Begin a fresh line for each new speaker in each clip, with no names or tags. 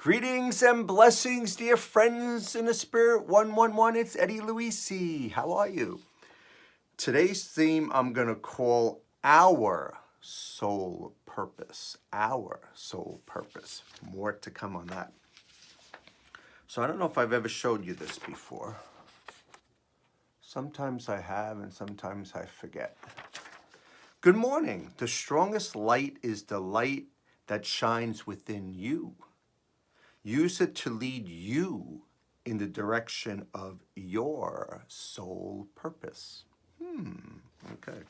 Greetings and blessings, dear friends in the spirit. 111, it's Eddie Luisi. How are you? Today's theme I'm going to call Our Soul Purpose. Our Soul Purpose. More to come on that. So I don't know if I've ever showed you this before. Sometimes I have and sometimes I forget. Good morning. The strongest light is the light that shines within you. Use it to lead you in the direction of your soul purpose. Okay.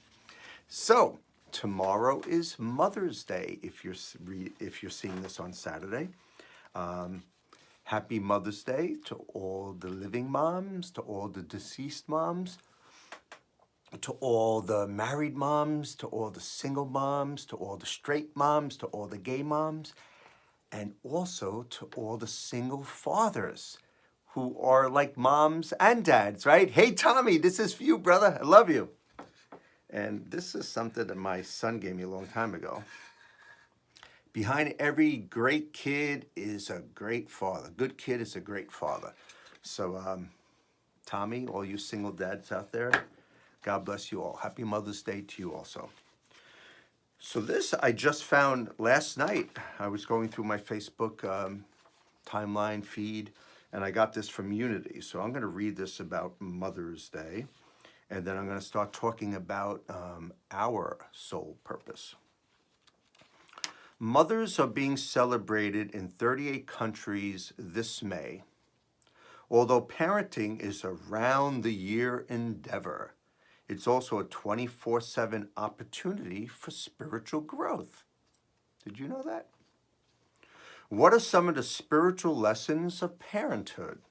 So tomorrow is Mother's Day. If you're seeing this on Saturday, happy Mother's Day to all the living moms, to all the deceased moms, to all the married moms, to all the single moms, to all the straight moms, to all the gay moms. And also to all the single fathers who are like moms and dads, right? Hey, Tommy, this is for you, brother. I love you. And this is something that my son gave me a long time ago. Behind every great kid is a great father. Good kid is a great father. So, Tommy, all you single dads out there, God bless you all. Happy Mother's Day to you also. So this I just found last night. I was going through my Facebook timeline feed, and I got this from Unity. So I'm going to read this about Mother's Day, and then I'm going to start talking about our soul purpose. Mothers are being celebrated in 38 countries this May. Although parenting is a round-the-year endeavor, it's also a 24/7 opportunity for spiritual growth. Did you know that? What are some of the spiritual lessons of parenthood?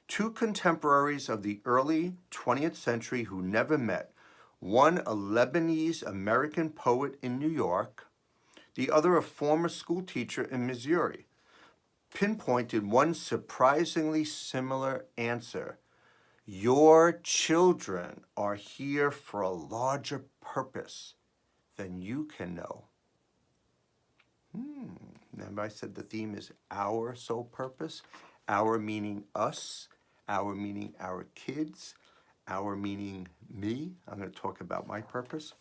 Two contemporaries of the early 20th century who never met, one a Lebanese American poet in New York, the other a former school teacher in Missouri, pinpointed one surprisingly similar answer. Your children are here for a larger purpose than you can know. Remember I said the theme is our soul purpose? Our meaning us, our meaning our kids, our meaning me. I'm going to talk about my purpose.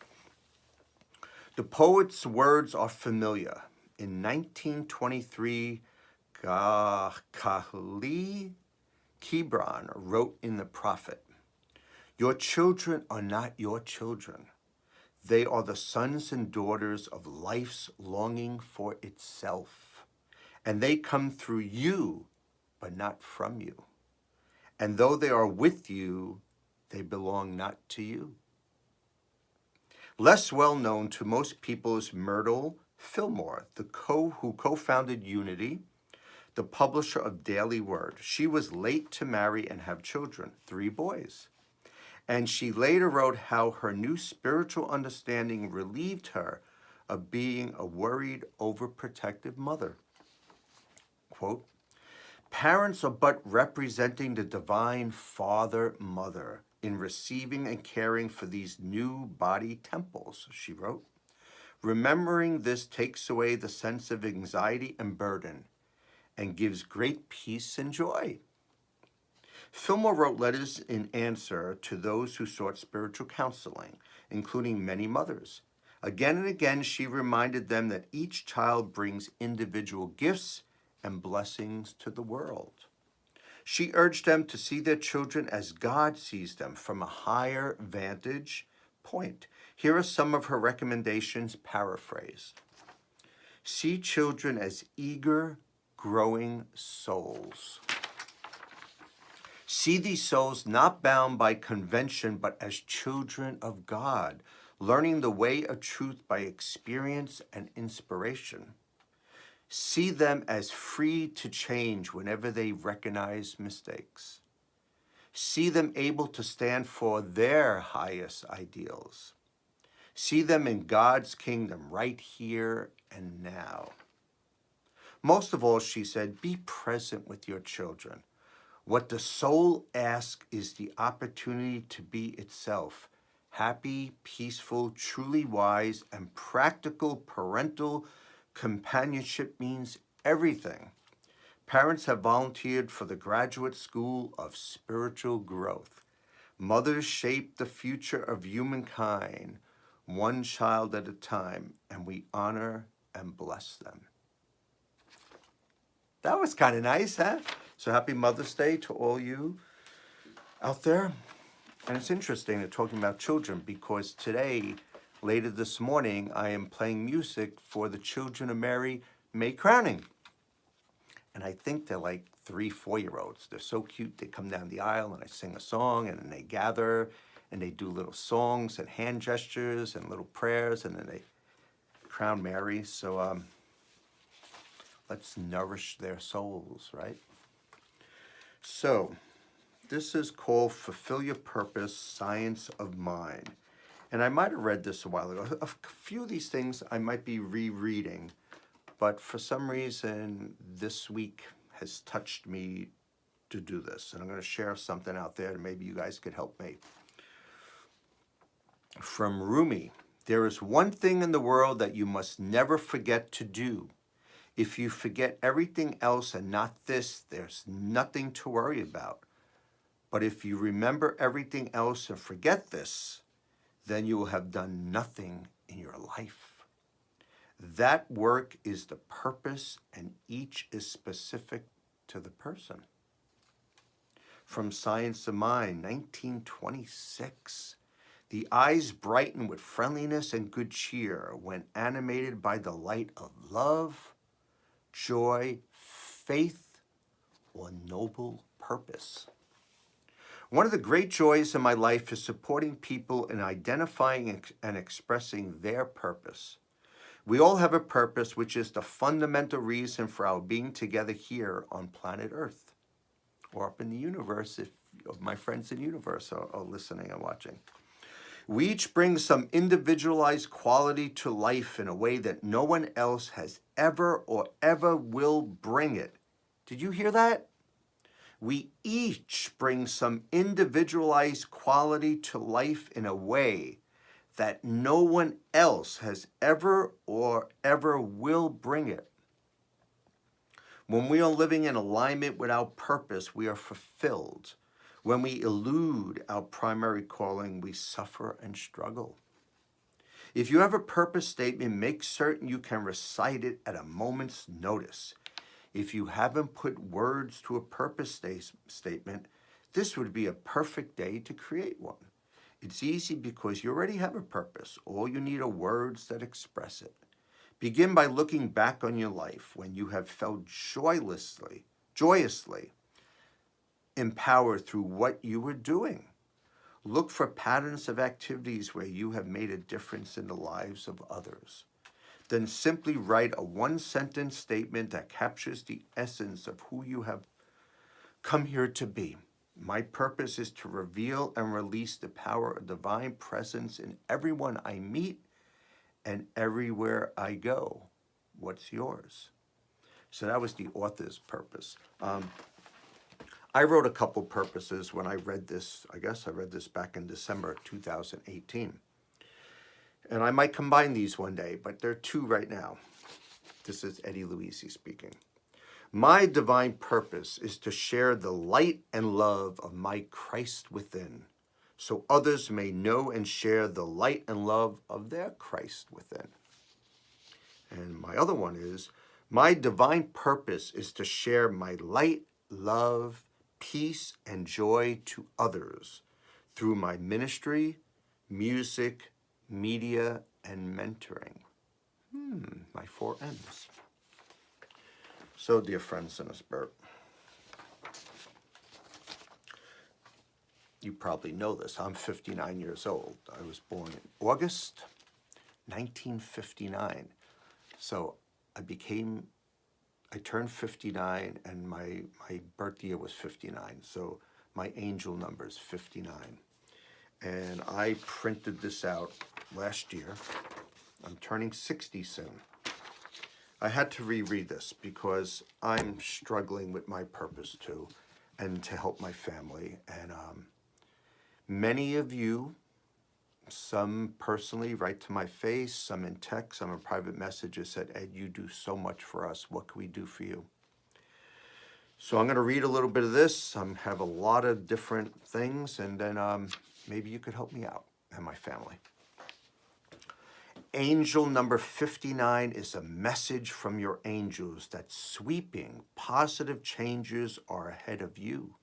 The poet's words are familiar. In 1923, Khalil Gibran wrote in The Prophet, "Your children are not your children. They are the sons and daughters of life's longing for itself. And they come through you, but not from you. And though they are with you, they belong not to you." Less well known to most people is Myrtle Fillmore, who co-founded Unity, the publisher of Daily Word. She was late to marry and have children, 3 boys. And she later wrote how her new spiritual understanding relieved her of being a worried, overprotective mother. Quote, "Parents are but representing the divine father-mother in receiving and caring for these new body temples," she wrote. "Remembering this takes away the sense of anxiety and burden and gives great peace and joy." Fillmore wrote letters in answer to those who sought spiritual counseling, including many mothers. Again and again, she reminded them that each child brings individual gifts and blessings to the world. She urged them to see their children as God sees them, from a higher vantage point. Here are some of her recommendations, paraphrased. See children as eager, growing souls. See these souls not bound by convention, but as children of God, learning the way of truth by experience and inspiration. See them as free to change whenever they recognize mistakes. See them able to stand for their highest ideals. See them in God's kingdom right here and now. Most of all, she said, be present with your children. What the soul asks is the opportunity to be itself, happy, peaceful, truly wise, and practical parental companionship means everything. Parents have volunteered for the Graduate School of Spiritual Growth. Mothers shape the future of humankind, one child at a time, and we honor and bless them. That was kind of nice, huh? So happy Mother's Day to all you out there. And it's interesting they're talking about children because today, later this morning, I am playing music for the Children of Mary May Crowning. And I think they're like 3, 4-year-olds. They're so cute. They come down the aisle and I sing a song and then they gather and they do little songs and hand gestures and little prayers and then they crown Mary. So let's nourish their souls, right? So this is called Fulfill Your Purpose, Science of Mind. And I might have read this a while ago. A few of these things I might be rereading, but for some reason this week has touched me to do this. And I'm going to share something out there and maybe you guys could help me. From Rumi, there is one thing in the world that you must never forget to do. If you forget everything else and not this, there's nothing to worry about. But if you remember everything else and forget this, then you will have done nothing in your life. That work is the purpose, and each is specific to the person. From Science of Mind, 1926. The eyes brighten with friendliness and good cheer when animated by the light of love, joy, faith, or noble purpose. One of the great joys in my life is supporting people in identifying and expressing their purpose. We all have a purpose, which is the fundamental reason for our being together here on planet Earth, or up in the universe if my friends in the universe are listening and watching. We each bring some individualized quality to life in a way that no one else has ever or ever will bring it. Did you hear that? We each bring some individualized quality to life in a way that no one else has ever or ever will bring it. When we are living in alignment with our purpose, we are fulfilled. When we elude our primary calling, we suffer and struggle. If you have a purpose statement, make certain you can recite it at a moment's notice. If you haven't put words to a purpose statement, this would be a perfect day to create one. It's easy because you already have a purpose. All you need are words that express it. Begin by looking back on your life when you have felt joyously empowered through what you were doing. Look for patterns of activities where you have made a difference in the lives of others. Then simply write a one-sentence statement that captures the essence of who you have come here to be. My purpose is to reveal and release the power of divine presence in everyone I meet and everywhere I go. What's yours? So that was the author's purpose. I wrote a couple purposes when I read this. I guess I read this back in December 2018. And I might combine these one day, but there are 2 right now. This is Eddie Luisi speaking. My divine purpose is to share the light and love of my Christ within, so others may know and share the light and love of their Christ within. And my other one is, my divine purpose is to share my light, love, peace, and joy to others through my ministry, music, media, and mentoring. My 4 M's. So, dear friends in the spirit, you probably know this. I'm 59 years old. I was born in August 1959. So I turned 59 and my birth year was 59. So my angel number is 59. And I printed this out last year. I'm turning 60 soon. I had to reread this because I'm struggling with my purpose too, and to help my family. And many of you, some personally write to my face, some in text, some in private messages, said, Ed, you do so much for us. What can we do for you? So I'm going to read a little bit of this. I have a lot of different things, and then maybe you could help me out and my family. Angel number 59 is a message from your angels that sweeping positive changes are ahead of you.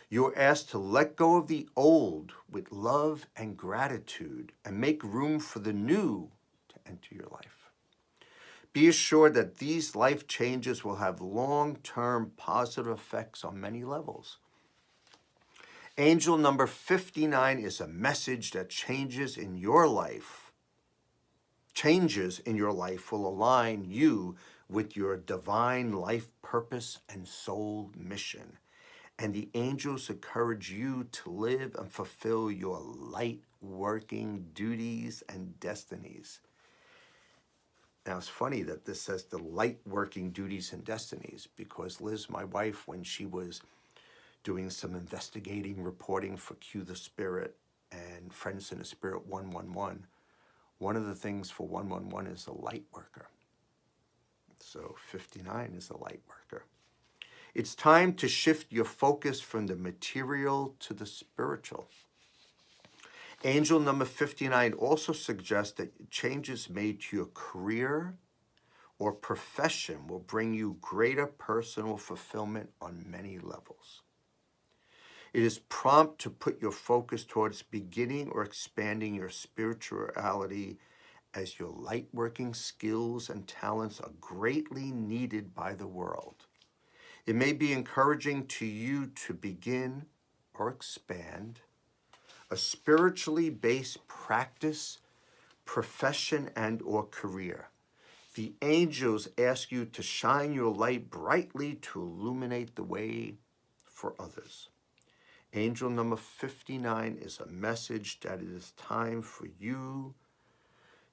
You're asked to let go of the old with love and gratitude and make room for the new to enter your life. Be assured that these life changes will have long-term positive effects on many levels. Angel number 59 is a message that changes in your life will align you with your divine life purpose and soul mission. And the angels encourage you to live and fulfill your light-working duties and destinies. Now, it's funny that this says the light-working duties and destinies, because Liz, my wife, when she was doing some investigating reporting for Q the Spirit and Friends in the Spirit 111, one of the things for 111 is a light worker. So 59 is a light worker. It's time to shift your focus from the material to the spiritual. Angel number 59 also suggests that changes made to your career or profession will bring you greater personal fulfillment on many levels. It is prompt to put your focus towards beginning or expanding your spirituality, as your light-working skills and talents are greatly needed by the world. It may be encouraging to you to begin or expand a spiritually based practice, profession, and or career. The angels ask you to shine your light brightly to illuminate the way for others. Angel number 59 is a message that it is time for you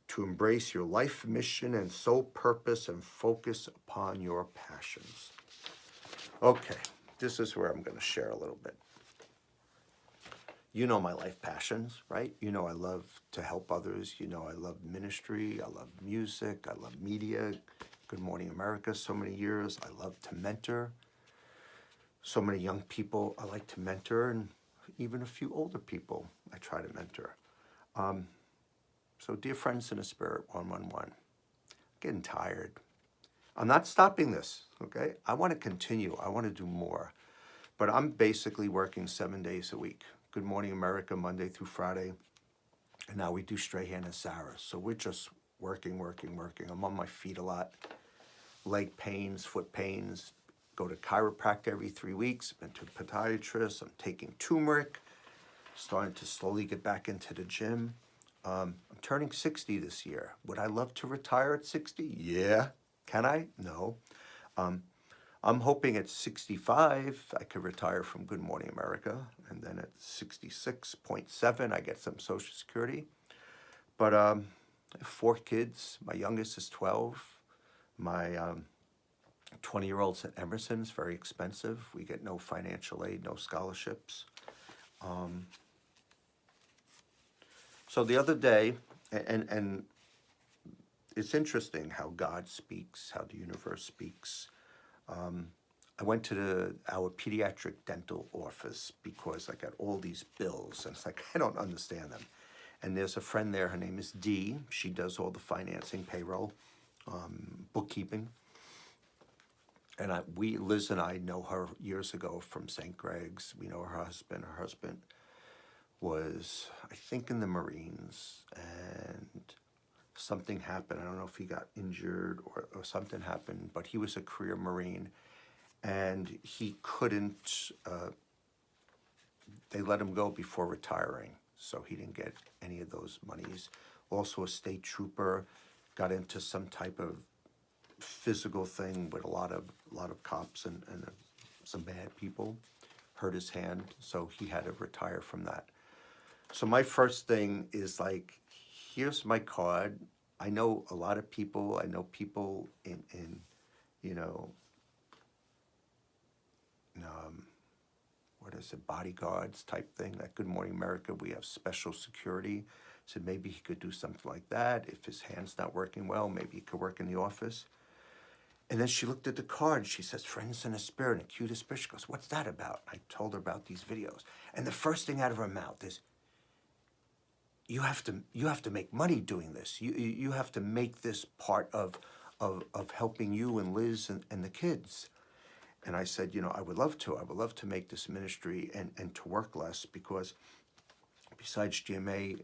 to embrace your life mission and soul purpose and focus upon your passions. Okay, this is where I'm going to share a little bit. You know my life passions, right? You know I love to help others. You know I love ministry. I love music. I love media. Good Morning America, so many years. I love to mentor. So many young people I like to mentor, and even a few older people I try to mentor. So dear Friends in the Spirit 111, getting tired. I'm not stopping this, okay? I want to continue. I want to do more. But I'm basically working 7 days a week. Good Morning America, Monday through Friday. And now we do Strahan and Sarah. So we're just working. I'm on my feet a lot. Leg pains, foot pains. Go to chiropractor every 3 weeks. Been to a podiatrist. I'm taking turmeric. Starting to slowly get back into the gym. I'm turning 60 this year. Would I love to retire at 60? Yeah. Can I? No. I'm hoping at 65 I could retire from Good Morning America, and then at 66.7 I get some Social Security. But I have 4 kids. My youngest is 12. My 20-year-old's at Emerson. It's very expensive. We get no financial aid, no scholarships. So the other day, and it's interesting how God speaks, how the universe speaks. I went to our pediatric dental office because I got all these bills, and it's like, I don't understand them. And there's a friend there, her name is Dee. She does all the financing, payroll, bookkeeping. And Liz and I know her years ago from St. Greg's. We know her husband. Her husband was, I think, in the Marines, and something happened. I don't know if he got injured or something happened, but he was a career Marine, and he couldn't, they let him go before retiring, so he didn't get any of those monies. Also a state trooper, got into some type of physical thing with a lot of cops and some bad people, hurt his hand, so he had to retire from that. So my first thing is like, here's my card. I know a lot of people. I know people in what is it, bodyguards type thing. That Good Morning America, we have special security. So maybe he could do something like that. If his hand's not working well, maybe he could work in the office. And then she looked at the card. She says, Friends in the Spirit and Cutest Spirit. She goes, what's that about? I told her about these videos. And the first thing out of her mouth is, you have to make money doing this. You have to make this part of helping you and Liz and the kids. And I said, I would love to. I would love to make this ministry and to work less, because besides GMA,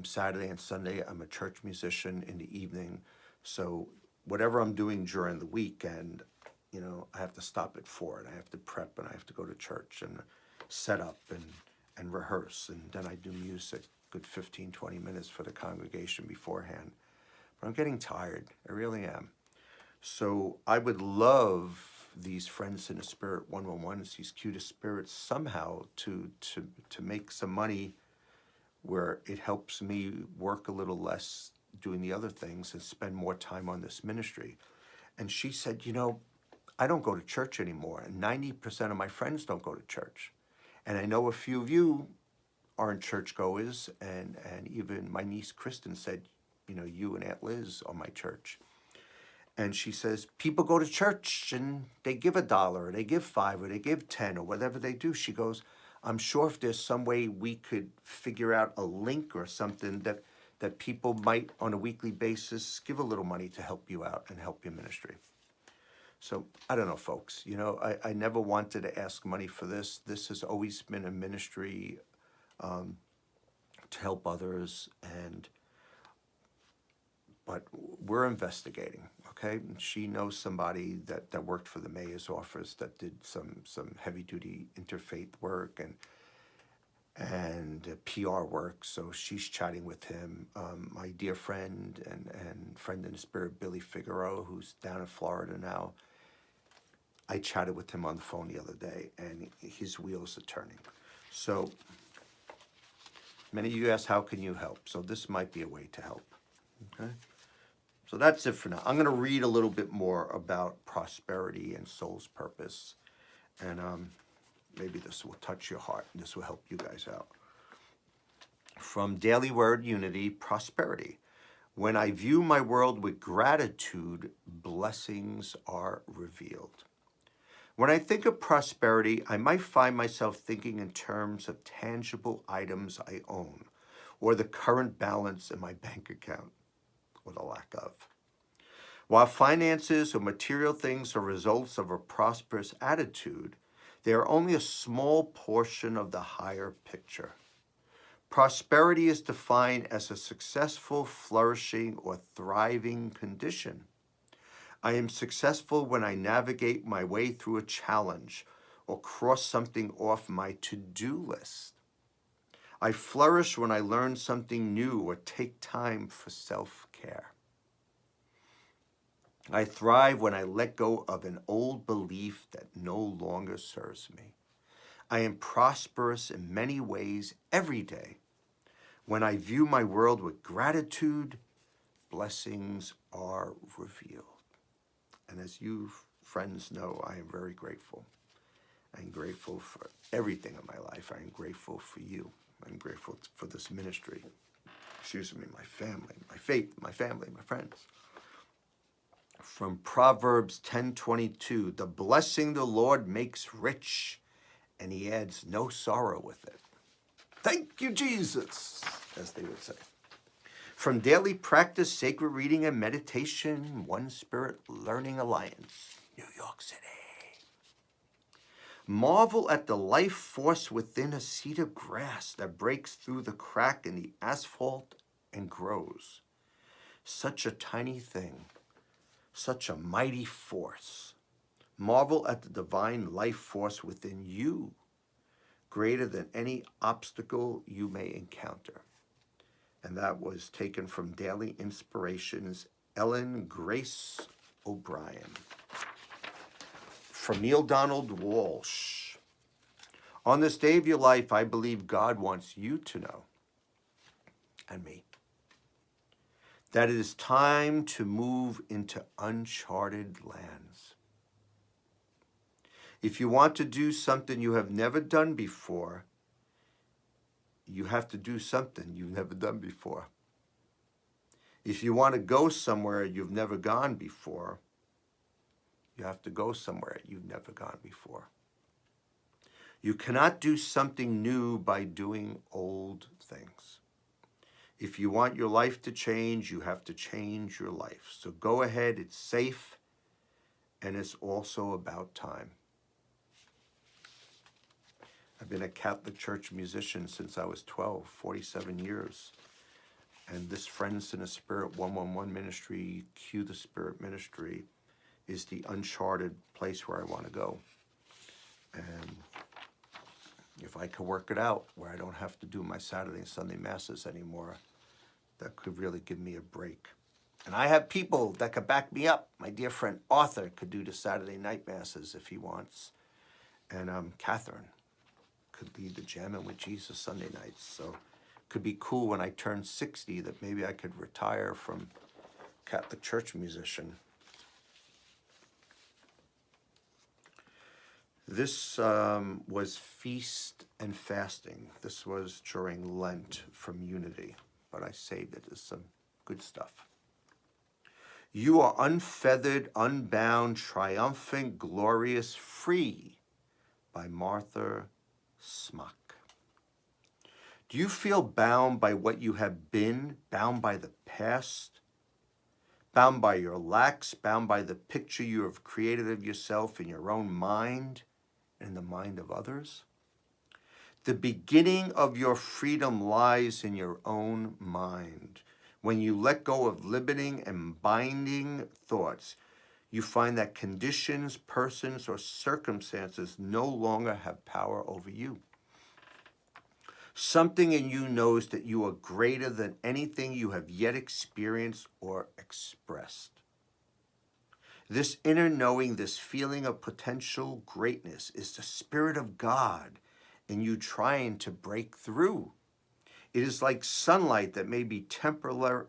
Saturday and Sunday, I'm a church musician in the evening. So whatever I'm doing during the weekend, I have to stop at 4 and I have to prep and I have to go to church and set up and rehearse. And then I do music, good 15, 20 minutes for the congregation beforehand. But I'm getting tired. I really am. So I would love these Friends in the Spirit 111s, these cutest spirits, somehow to make some money where it helps me work a little less doing the other things and spend more time on this ministry. And she said, I don't go to church anymore, and 90% of my friends don't go to church. And I know a few of you aren't churchgoers, and even my niece Kristen said, you and Aunt Liz are my church. And she says, people go to church and they give $1, or they give $5, or they give 10, or whatever they do. She goes, I'm sure if there's some way we could figure out a link or something that people might on a weekly basis give a little money to help you out and help your ministry. So I don't know, folks, I never wanted to ask money for this. This has always been a ministry to help others, but we're investigating, okay? She knows somebody that worked for the mayor's office that did some heavy-duty interfaith work and PR work, so she's chatting with him. My dear friend and friend in the spirit, Billy Figueroa, who's down in Florida now, I chatted with him on the phone the other day, and his wheels are turning. So many of you asked, how can you help? So this might be a way to help, okay? So that's it for now. I'm going to read a little bit more about prosperity and soul's purpose, and maybe this will touch your heart, and this will help you guys out. From Daily Word Unity, prosperity. When I view my world with gratitude, blessings are revealed. When I think of prosperity, I might find myself thinking in terms of tangible items I own, or the current balance in my bank account, or the lack of. While finances or material things are results of a prosperous attitude, they are only a small portion of the higher picture. Prosperity is defined as a successful, flourishing, or thriving condition. I am successful when I navigate my way through a challenge or cross something off my to-do list. I flourish when I learn something new or take time for self-care. I thrive when I let go of an old belief that no longer serves me. I am prosperous in many ways every day. When I view my world with gratitude, blessings are revealed. And as you friends know, I am very grateful. I'm grateful for everything in my life. I am grateful for you. I'm grateful for this ministry. Excuse me, my family, my faith, my family, my friends. From Proverbs 10:22, the blessing the Lord makes rich, and he adds no sorrow with it. Thank you, Jesus, as they would say. From Daily Practice, Sacred Reading and Meditation, One Spirit Learning Alliance, New York City. Marvel at the life force within a seed of grass that breaks through the crack in the asphalt and grows. Such a tiny thing, such a mighty force. Marvel at the divine life force within you, greater than any obstacle you may encounter. And that was taken from Daily Inspirations, Ellen Grace O'Brien. From Neil Donald Walsh. On this day of your life, I believe God wants you to know, and me, that it is time to move into uncharted lands. If you want to do something you have never done before, you have to do something you've never done before. If you want to go somewhere you've never gone before, You have to go somewhere you've never gone before. You cannot do something new by doing old things. If you want your life to change, you have to change your life. So go ahead, it's safe, and it's also about time. I've been a Catholic Church musician since I was 12, 47 years. And this Friends in the Spirit 111 ministry, Cue the Spirit ministry, is the uncharted place where I want to go. And if I could work it out where I don't have to do my Saturday and Sunday masses anymore, that could really give me a break. And I have people that could back me up. My dear friend Arthur could do the Saturday night masses if he wants. And Catherine could lead the Jamming with Jesus Sunday nights. So it could be cool when I turn 60 that maybe I could retire from Catholic Church musician. This was feast and fasting. This was during Lent from Unity, but I saved it as some good stuff. You are unfeathered, unbound, triumphant, glorious, free, by Martha Smock. Do you feel bound by what you have been, bound by the past, bound by your lacks, bound by the picture you have created of yourself in your own mind and in the mind of others? The beginning of your freedom lies in your own mind. When you let go of limiting and binding thoughts, you find that conditions, persons, or circumstances no longer have power over you. Something in you knows that you are greater than anything you have yet experienced or expressed. This inner knowing, this feeling of potential greatness, is the Spirit of God in you trying to break through. It is like sunlight that may be temporarily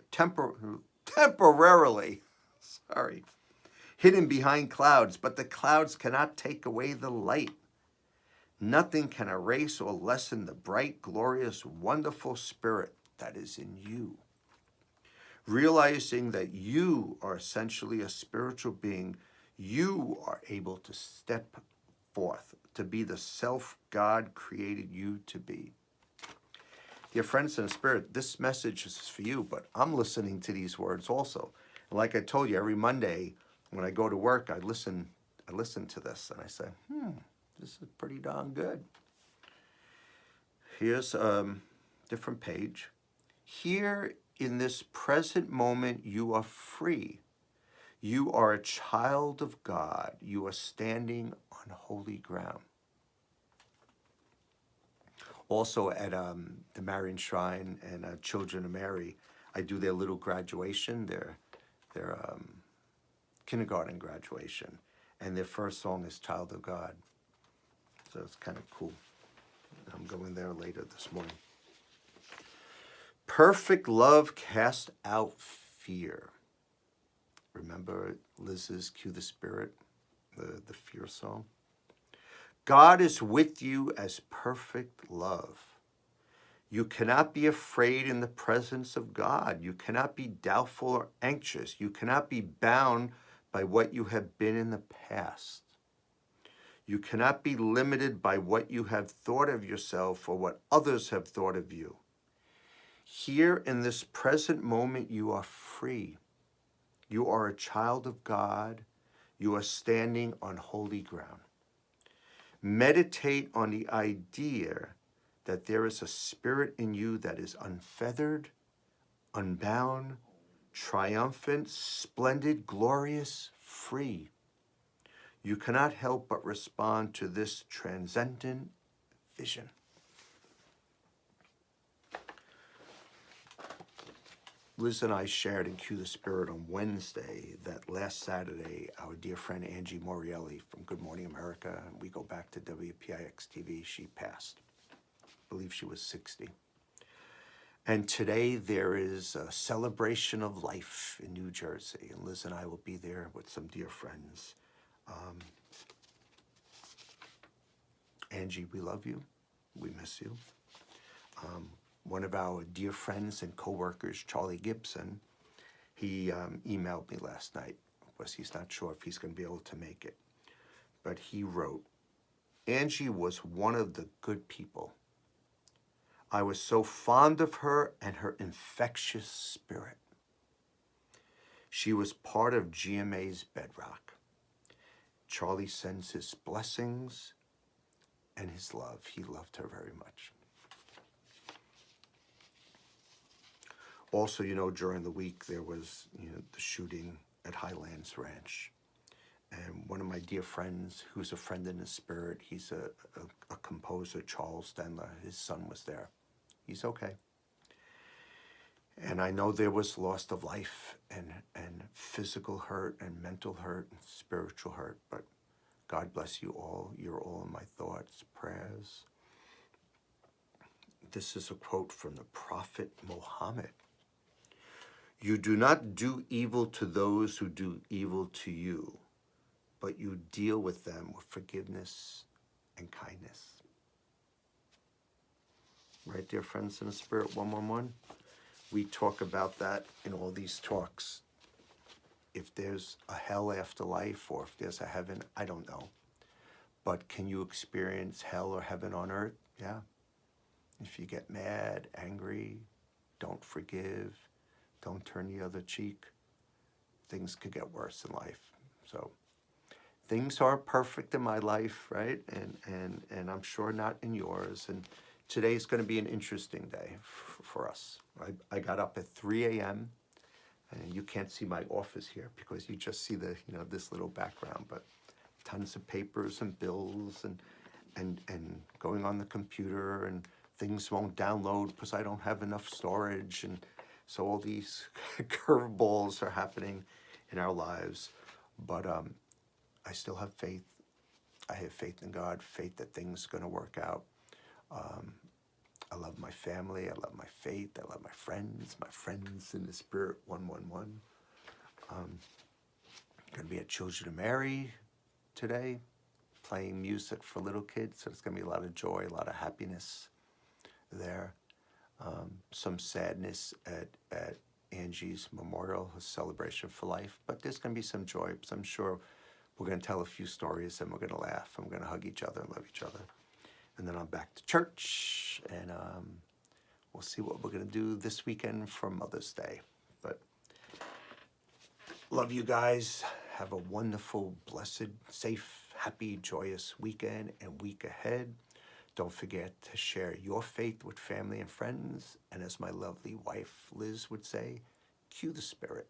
hidden behind clouds, but the clouds cannot take away the light. Nothing can erase or lessen the bright, glorious, wonderful Spirit that is in you. Realizing that you are essentially a spiritual being, you are able to step forth to be the self God created you to be. Dear friends in the Spirit, this message is for you, but I'm listening to these words also. And like I told you, every Monday when I go to work, I listen to this and I say, this is pretty darn good. Here's a different page. Here in this present moment, you are free. You are a child of God. You are standing on holy ground. Also at the Marian Shrine and Children of Mary, I do their little graduation, their kindergarten graduation. And their first song is Child of God. So it's kind of cool. I'm going there later this morning. Perfect love casts out fear. Remember Liz's Cue the Spirit, the fear song? God is with you as perfect love. You cannot be afraid in the presence of God. You cannot be doubtful or anxious. You cannot be bound by what you have been in the past. You cannot be limited by what you have thought of yourself or what others have thought of you. Here in this present moment, you are free. You are a child of God. You are standing on holy ground. Meditate on the idea that there is a spirit in you that is unfeathered, unbound, triumphant, splendid, glorious, free. You cannot help but respond to this transcendent vision. Liz and I shared in Cue the Spirit on Wednesday that last Saturday, our dear friend Angie Morielli from Good Morning America, and we go back to WPIX TV, she passed. I believe she was 60. And today there is a celebration of life in New Jersey, and Liz and I will be there with some dear friends. Angie, we love you. We miss you. One of our dear friends and co-workers, Charlie Gibson, he emailed me last night was he's not sure if he's going to be able to make it. But he wrote, Angie was one of the good people. I was so fond of her and her infectious spirit. She was part of GMA's bedrock. Charlie sends his blessings and his love. He loved her very much. Also, during the week, there was, the shooting at Highlands Ranch. And one of my dear friends, who's a friend in the spirit, he's a composer, Charles Denler. His son was there. He's okay. And I know there was loss of life and physical hurt and mental hurt and spiritual hurt, but God bless you all. You're all in my thoughts, prayers. This is a quote from the Prophet Muhammad. You do not do evil to those who do evil to you, but you deal with them with forgiveness and kindness. Right, dear friends in the Spirit 111? We talk about that in all these talks. If there's a hell after life or if there's a heaven, I don't know. But can you experience hell or heaven on earth? Yeah. If you get mad, angry, don't forgive, don't turn the other cheek, things could get worse in life. So things aren't perfect in my life, right? And I'm sure not in yours. And today's going to be an interesting day for us. I got up at 3 a.m. and you can't see my office here because you just see the this little background, but tons of papers and bills and going on the computer, and things won't download because I don't have enough storage, and so all these curveballs are happening in our lives. But I still have faith. I have faith in God, faith that things are going to work out. I love my family. I love my faith. I love my friends in the Spirit 111. Going to be at Children of Mary today, playing music for little kids. So it's going to be a lot of joy, a lot of happiness there. Some sadness at Angie's memorial, her celebration for life. But there's going to be some joy. So I'm sure we're going to tell a few stories and we're going to laugh and we're going to hug each other and love each other. And then I'm back to church, and we'll see what we're going to do this weekend for Mother's Day. But love you guys. Have a wonderful, blessed, safe, happy, joyous weekend and week ahead. Don't forget to share your faith with family and friends. And as my lovely wife, Liz, would say, cue the Spirit.